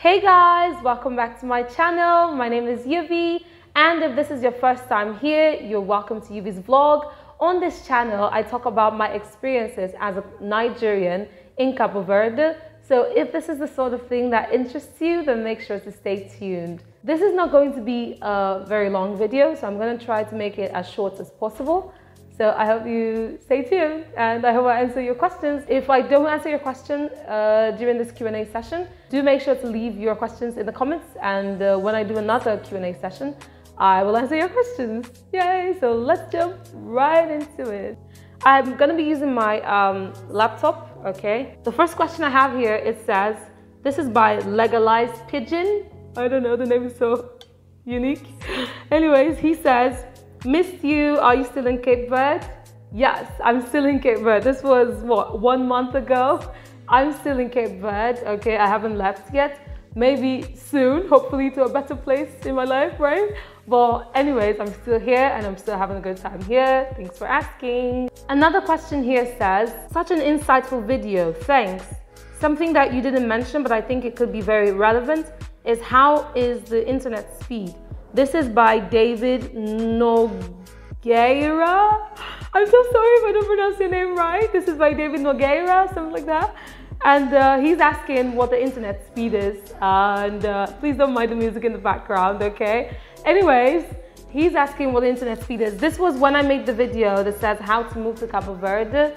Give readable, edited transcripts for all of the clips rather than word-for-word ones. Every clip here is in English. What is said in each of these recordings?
Hey guys, welcome back to my channel. My name is Yuvi, and if this is your first time here, you're welcome to Yuvi's vlog. On this channel, I talk about my experiences as a Nigerian in Cape Verde. So if this is the sort of thing that interests you, then make sure to stay tuned. This is not going to be a very long video, so I'm going to try to make it as short as possible. So I hope you stay tuned, and I hope I answer your questions. If I don't answer your question during this Q&A session, do make sure to leave your questions in the comments, and when I do another Q&A session, I will answer your questions. Yay! So let's jump right into it. I'm gonna be using my laptop, okay? The first question I have here, it says, this is by Legalized Pigeon. I don't know, the name is so unique. Anyways, he says, missed you, are you still in Cape Verde? Yes, I'm still in Cape Verde. This was, what, 1 month ago? I'm still in Cape Verde, okay? I haven't left yet. Maybe soon, hopefully to a better place in my life, right? But anyways, I'm still here and I'm still having a good time here. Thanks for asking. Another question here says, such an insightful video, thanks. Something that you didn't mention, but I think it could be very relevant, is how is the internet speed? This is by David Nogueira. I'm so sorry if I don't pronounce your name right. This is by David Nogueira, something like that. And he's asking what the internet speed is. And please don't mind the music in the background, okay? Anyways, he's asking what the internet speed is. This was when I made the video that says how to move to Cape Verde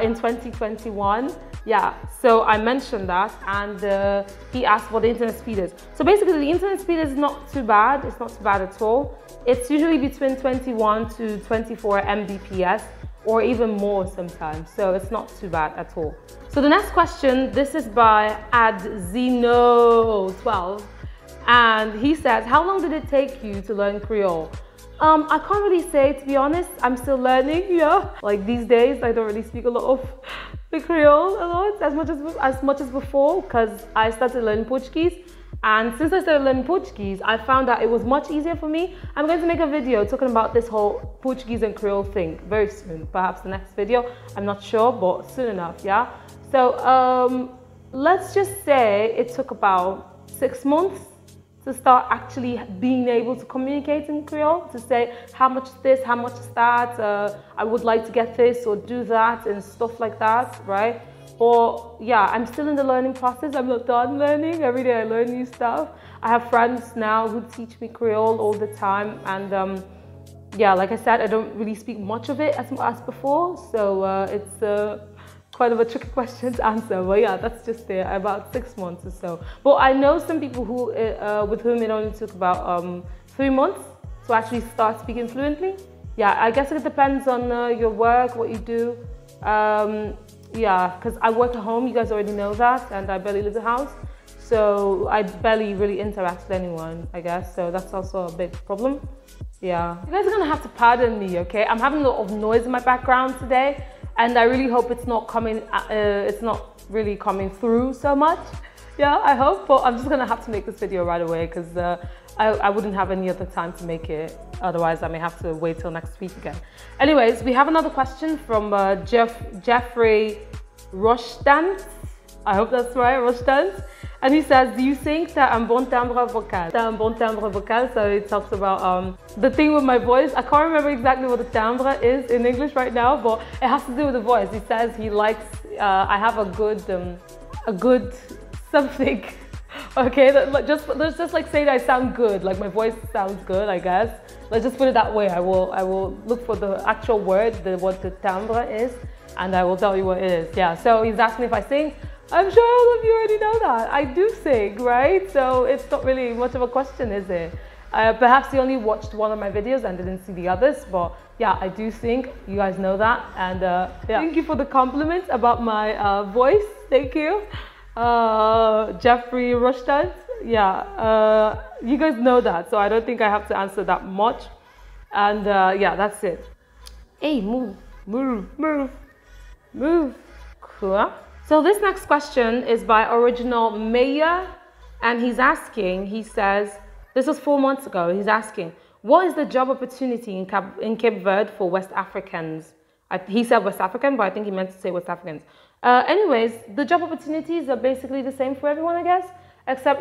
in 2021. Yeah, so I mentioned that, and he asked what the internet speed is. So basically, the internet speed is not too bad. It's not too bad at all. It's usually between 21 to 24 Mbps, or even more sometimes. So it's not too bad at all. So the next question, this is by Adzino12, and he says, how long did it take you to learn Creole? I can't really say, to be honest. I'm still learning, yeah. Like these days, I don't really speak a lot of the Creole a lot, as much as before, because I started learning Portuguese. And since I started learning Portuguese, I found that it was much easier for me. I'm going to make a video talking about this whole Portuguese and Creole thing very soon. Perhaps the next video, I'm not sure, but soon enough, yeah. So let's just say it took about 6 months to start actually being able to communicate in Creole, to say how much this, how much that, I would like to get this or do that and stuff like that, right? Or yeah, I'm still in the learning process. I'm not done learning. Every day I learn new stuff. I have friends now who teach me Creole all the time, and yeah, like I said, I don't really speak much of it as before, so it's quite of a tricky question to answer, but yeah, that's just it, about 6 months or so. But I know some people who, with whom it only took about 3 months to actually start speaking fluently. Yeah, I guess it depends on your work, what you do. Yeah, because I work at home, you guys already know that, and I barely leave the house. So I barely really interact with anyone, I guess, so that's also a big problem. Yeah, you guys are gonna have to pardon me, okay? I'm having a lot of noise in my background today, and I really hope it's not really coming through so much. Yeah, I hope, but I'm just gonna have to make this video right away because I wouldn't have any other time to make it. Otherwise, I may have to wait till next week again. Anyways, we have another question from Jeffrey Rostand. I hope that's right, Rostand. And he says, do you think that un bon timbre vocal? Un bon timbre vocal, so it talks about the thing with my voice. I can't remember exactly what the timbre is in English right now, but it has to do with the voice. He says he likes, I have a good something. Okay, let's just like say that I sound good, like my voice sounds good, I guess. Let's just put it that way. I will look for the actual word, what the timbre is, and I will tell you what it is. Yeah, so he's asking if I sing. I'm sure all of you already know that. I do sing, right? So it's not really much of a question, is it? Perhaps you only watched one of my videos and didn't see the others, but yeah, I do sing. You guys know that. And yeah. Thank you for the compliment about my voice. Thank you. Jeffrey Rushtad. Yeah, you guys know that, so I don't think I have to answer that much. And yeah, that's it. Hey, move. Cool. So this next question is by Original Maya, and he says, this was 4 months ago, he's asking, what is the job opportunity in Cape Verde for West Africans? He said West African, but I think he meant to say West Africans. Anyways, the job opportunities are basically the same for everyone, I guess. except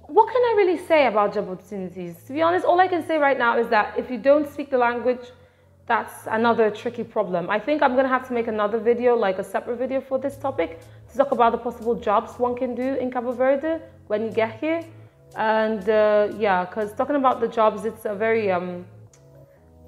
what can I really say about job opportunities? To be honest, all I can say right now is that if you don't speak the language, that's another tricky problem. I think I'm going to have to make another video, like a separate video for this topic, to talk about the possible jobs one can do in Cape Verde when you get here. And yeah, because talking about the jobs, it's a very,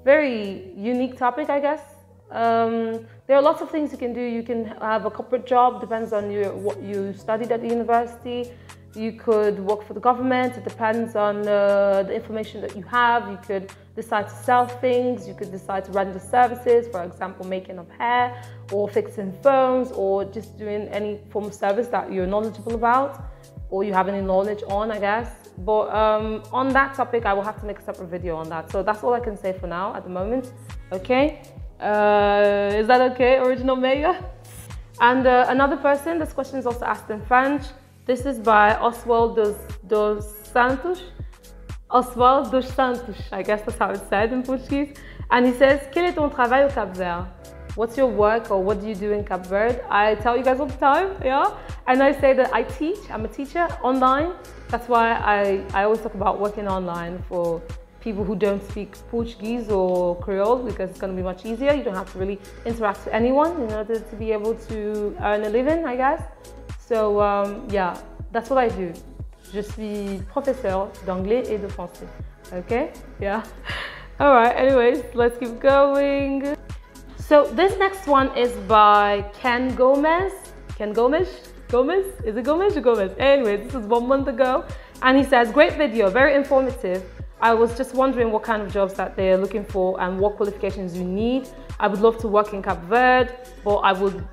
very unique topic, I guess. There are lots of things you can do. You can have a corporate job, depends on what you studied at the university. You could work for the government. It depends on the information that you have. You could decide to sell things. You could decide to render services, for example, making up hair or fixing phones or just doing any form of service that you're knowledgeable about or you have any knowledge on, I guess. But on that topic, I will have to make a separate video on that. So that's all I can say for now at the moment. Okay. Is that okay, Original Mayor? And another person, this question is also asked in French. This is by Oswald dos Santos. Oswald dos Santos, I guess that's how it's said in Portuguese. And he says, quel est ton travail au Cap Verde? What's your work or what do you do in Cape Verde? I tell you guys all the time, yeah? And I say that I teach, I'm a teacher online. That's why I always talk about working online for people who don't speak Portuguese or Creole, because it's going to be much easier. You don't have to really interact with anyone in order to be able to earn a living, I guess. So yeah, that's what I do. Je suis professeur d'anglais et de français. Okay? Yeah. All right, anyways, let's keep going. So this next one is by Ken Gomez. Ken Gomez? Gomez? Is it Gomez or Gomez? Anyway, this was 1 month ago. And he says, great video, very informative. I was just wondering what kind of jobs that they're looking for and what qualifications you need. I would love to work in Cape Verde, but I would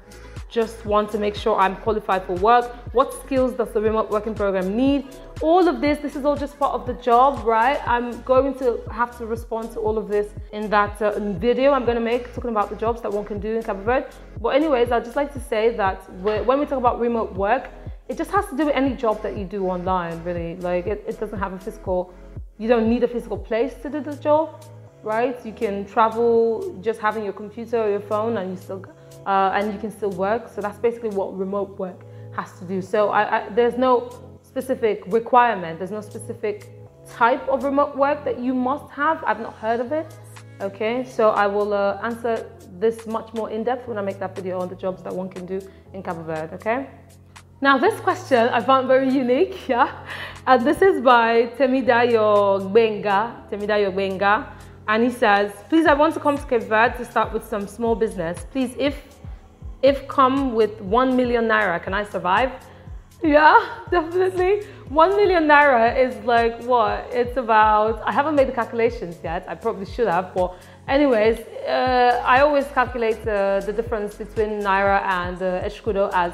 just want to make sure I'm qualified for work. What skills does the remote working program need? All of this is all just part of the job, right? I'm going to have to respond to all of this in that video I'm going to make talking about the jobs that one can do in Cape Verde. But anyways, I'd just like to say that when we talk about remote work, it just has to do with any job that you do online, really. Like it doesn't have a physical, you don't need a physical place to do the job, right? You can travel just having your computer or your phone and you can still work. So that's basically what remote work has to do. So there's no specific requirement. There's no specific type of remote work that you must have. I've not heard of it. Okay, so I will answer this much more in depth when I make that video on the jobs that one can do in Cape Verde, okay? Now this question I found very unique, yeah? And this is by Temidayo Gbenga. And he says, please, I want to come to Cape Verde to start with some small business. Please, if come with 1 million naira, can I survive? Yeah, definitely. 1 million naira is like what? It's about, I haven't made the calculations yet. I probably should have, but anyways, I always calculate the difference between naira and escudo as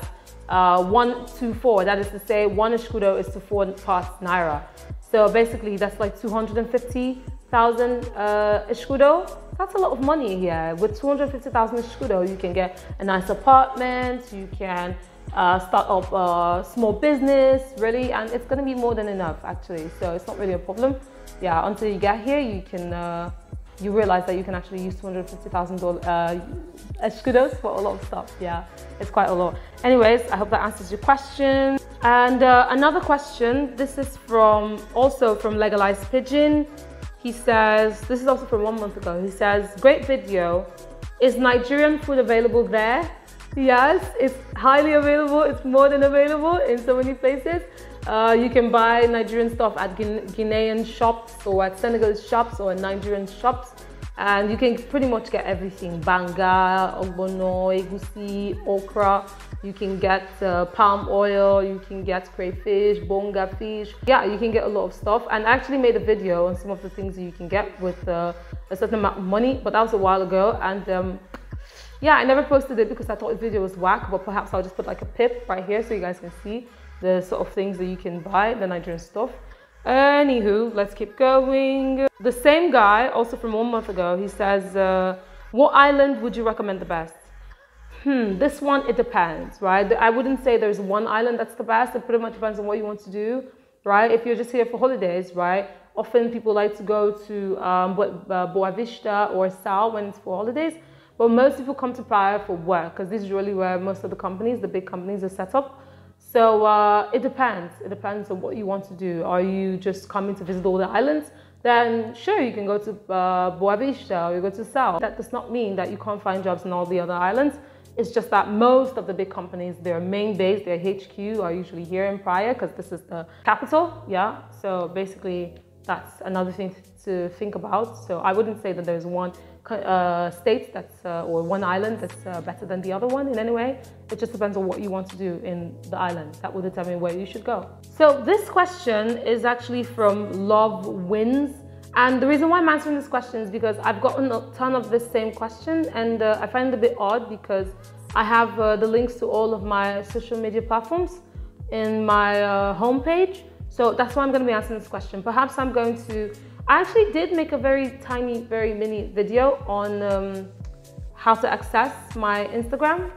1 to 4. That is to say, 1 escudo is to 4 parts naira. So basically, that's like 250,000 escudo. That's a lot of money here. With 250,000 escudo, you can get a nice apartment, you can start up a small business, really, and it's going to be more than enough, actually. So it's not really a problem. Yeah, until you get here, you can you realize that you can actually use 250,000 escudos for a lot of stuff. Yeah, it's quite a lot. Anyways, I hope that answers your question. And another question, this is also from Legalized Pigeon. He says, this is also from 1 month ago. He says, great video. Is Nigerian food available there? Yes, it's highly available. It's more than available in so many places. You can buy Nigerian stuff at Ghanaian shops or at Senegalese shops or at Nigerian shops. And you can pretty much get everything. Banga, ogbono, egusi, okra. You can get palm oil, you can get crayfish, bonga fish. Yeah, you can get a lot of stuff. And I actually made a video on some of the things that you can get with a certain amount of money, but that was a while ago. And yeah, I never posted it because I thought the video was whack, but perhaps I'll just put like a pip right here so you guys can see the sort of things that you can buy, the Nigerian stuff. Anywho, let's keep going. The same guy, also from 1 month ago, he says, what island would you recommend the best? This one, it depends, right? I wouldn't say there's one island that's the best. It pretty much depends on what you want to do, right? If you're just here for holidays, right? Often people like to go to Boa Vista or Sal when it's for holidays. But most people come to Praia for work because this is really where most of the companies, the big companies, are set up. So it depends. It depends on what you want to do. Are you just coming to visit all the islands? Then sure, you can go to Boa Vista or you go to South. That does not mean that you can't find jobs in all the other islands. It's just that most of the big companies, their main base, their HQ are usually here in Praia because this is the capital, yeah? So basically, that's another thing to think about. So I wouldn't say that there's one state that's, or one island that's better than the other one in any way. It just depends on what you want to do in the island. That will determine where you should go. So this question is actually from Love Wins. And the reason why I'm answering this question is because I've gotten a ton of this same question, and I find it a bit odd because I have the links to all of my social media platforms in my homepage. So that's why I'm going to be answering this question. Perhaps I'm going to... I actually did make a very tiny, very mini video on how to access my Instagram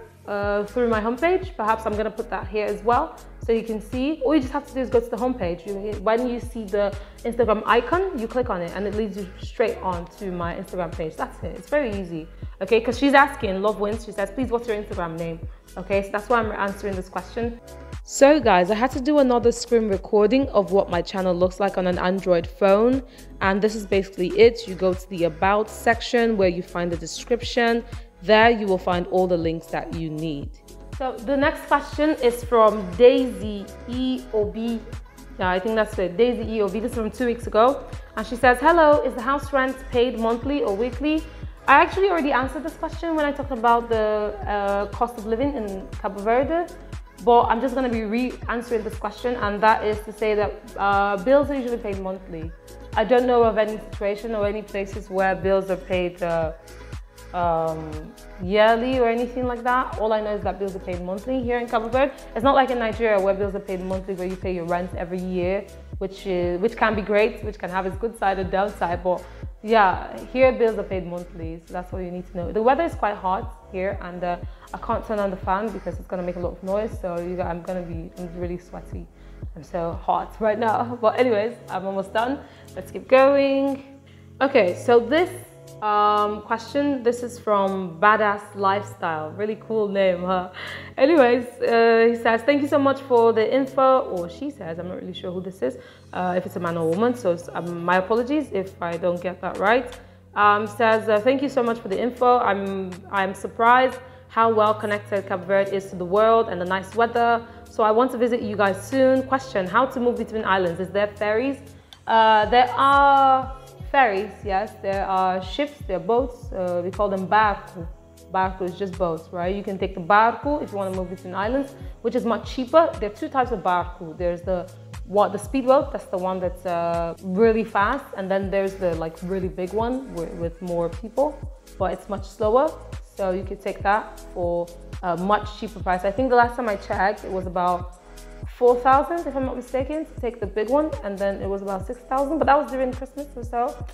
through my homepage. Perhaps I'm going to put that here as well so you can see. All you just have to do is go to the homepage. When you see the Instagram icon, you click on it and it leads you straight on to my Instagram page. That's it. It's very easy. Okay, because she's asking, Love Wins, she says, please, what's your Instagram name? Okay, so that's why I'm answering this question. So guys, I had to do another screen recording of what my channel looks like on an Android phone, and this is basically it. You go to the About section where you find the description. There you will find all the links that you need. So the next question is from Daisy EOB. Yeah, I think that's it. Daisy EOB. This is from 2 weeks ago, and she says, hello, is the house rent paid monthly or weekly? I actually already answered this question when I talked about the cost of living in Cape Verde. But I'm just going to be re-answering this question, and that is to say that bills are usually paid monthly. I don't know of any situation or any places where bills are paid yearly or anything like that. All I know is that bills are paid monthly here in Cape Verde. It's not like in Nigeria where bills are paid monthly, where you pay your rent every year, which can be great, which can have its good side and downside. But yeah, here bills are paid monthly, so that's all you need to know. The weather is quite hot here, and I can't turn on the fan because it's gonna make a lot of noise. So I'm really sweaty. I'm so hot right now. But anyways, I'm almost done. Let's keep going. Okay, so this question, this is from Badass Lifestyle. Really cool name, huh? Anyways, he says, thank you so much for the info, or she says, I'm not really sure who this is, if it's a man or woman, so my apologies if I don't get that right. Says, thank you so much for the info. I'm surprised how well connected Cape Verde is to the world and the nice weather. So I want to visit you guys soon. Question, how to move between islands? Is there ferries? There are ferries, yes. There are ships, there are boats. We call them barco. Barco is just boats, right? You can take the barco if you want to move between islands, which is much cheaper. There are two types of barco. There's the speedboat, that's the one that's really fast, and then there's the really big one with more people, but it's much slower. So you could take that for a much cheaper price. I think the last time I checked, it was about 4,000 if I'm not mistaken to take the big one, and then it was about 6,000, but that was during Christmas or so.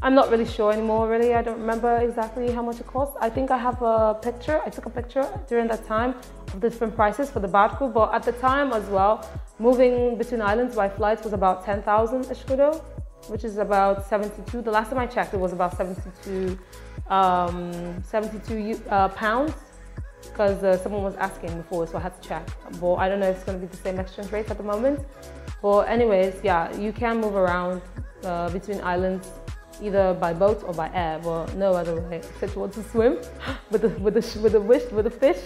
I'm not really sure anymore, really. I don't remember exactly how much it cost. I think I have a picture. I took a picture during that time of the different prices for the barco, but at the time as well, moving between islands by flights was about 10,000 escudo, which is about 72. The last time I checked, it was about 72 pounds, because someone was asking before, so I had to check. But I don't know if it's going to be the same exchange rate at the moment. But anyways, yeah, you can move around between islands either by boat or by air, but no other way except you want to swim with the fish.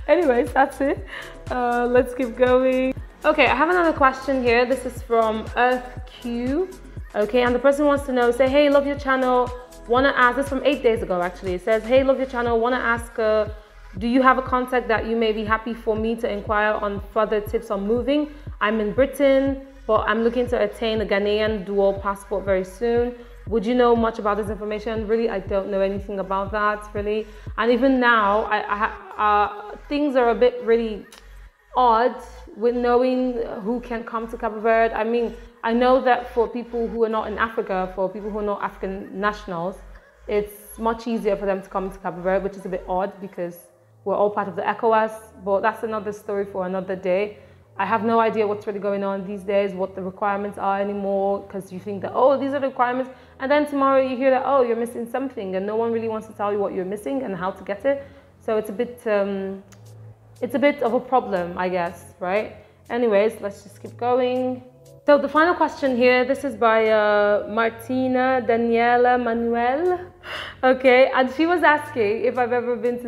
Anyways, that's it. Let's keep going. Okay, I have another question here. This is from EarthQ. Okay, and the person wants to know, say, hey, love your channel. Wanna ask, this is from 8 days ago actually. It says, hey, love your channel. Wanna ask, do you have a contact that you may be happy for me to inquire on further tips on moving? I'm in Britain, but I'm looking to attain a Ghanaian dual passport very soon. Would you know much about this information? Really, I don't know anything about that, really. And even now, things are a bit really odd with knowing who can come to Cape Verde. I mean, I know that for people who are not in Africa, for people who are not African nationals, it's much easier for them to come to Cape Verde, which is a bit odd because we're all part of the ECOWAS, but that's another story for another day. I have no idea what's really going on these days, what the requirements are anymore, because you think that, oh, these are the requirements, and then tomorrow you hear that, oh, you're missing something, and no one really wants to tell you what you're missing and how to get it. So it's a bit it's a bit of a problem, I guess, right? Anyways, let's just keep going. So the final question here, this is by Martina Daniela Manuel. Okay, and she was asking if I've ever been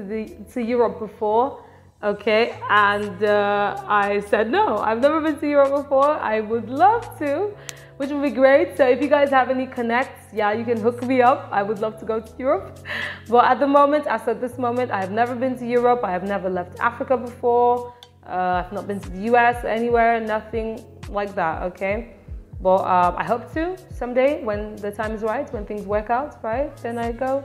to Europe before. Okay, and I said no, I've never been to Europe before. I would love to, which would be great. So if you guys have any connects, yeah, you can hook me up. I would love to go to Europe. But at the moment, as at this moment, I have never been to Europe. I have never left Africa before. I've not been to the US or anywhere, nothing like that, okay? But I hope to someday when the time is right, when things work out, right? Then I go.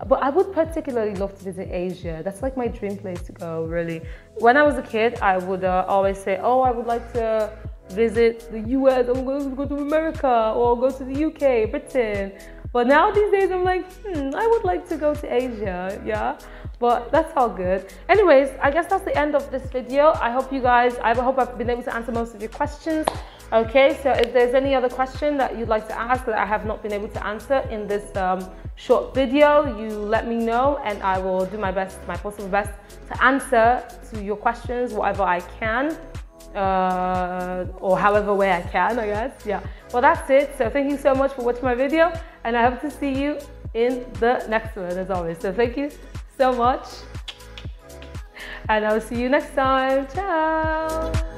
But I would particularly love to visit Asia. That's like my dream place to go, really. When I was a kid, I would always say, oh, I would like to visit the US, I'm going to go to America, or go to the UK, Britain. But now these days, I'm like, I would like to go to Asia, yeah? But that's all good. Anyways, I guess that's the end of this video. I hope I've been able to answer most of your questions. Okay, so if there's any other question that you'd like to ask that I have not been able to answer in this short video, you let me know and I will do my best, my possible best to answer to your questions, whatever I can, or however way I can, I guess, yeah. Well, that's it. So thank you so much for watching my video and I hope to see you in the next one as always. So thank you so much and I'll see you next time. Ciao.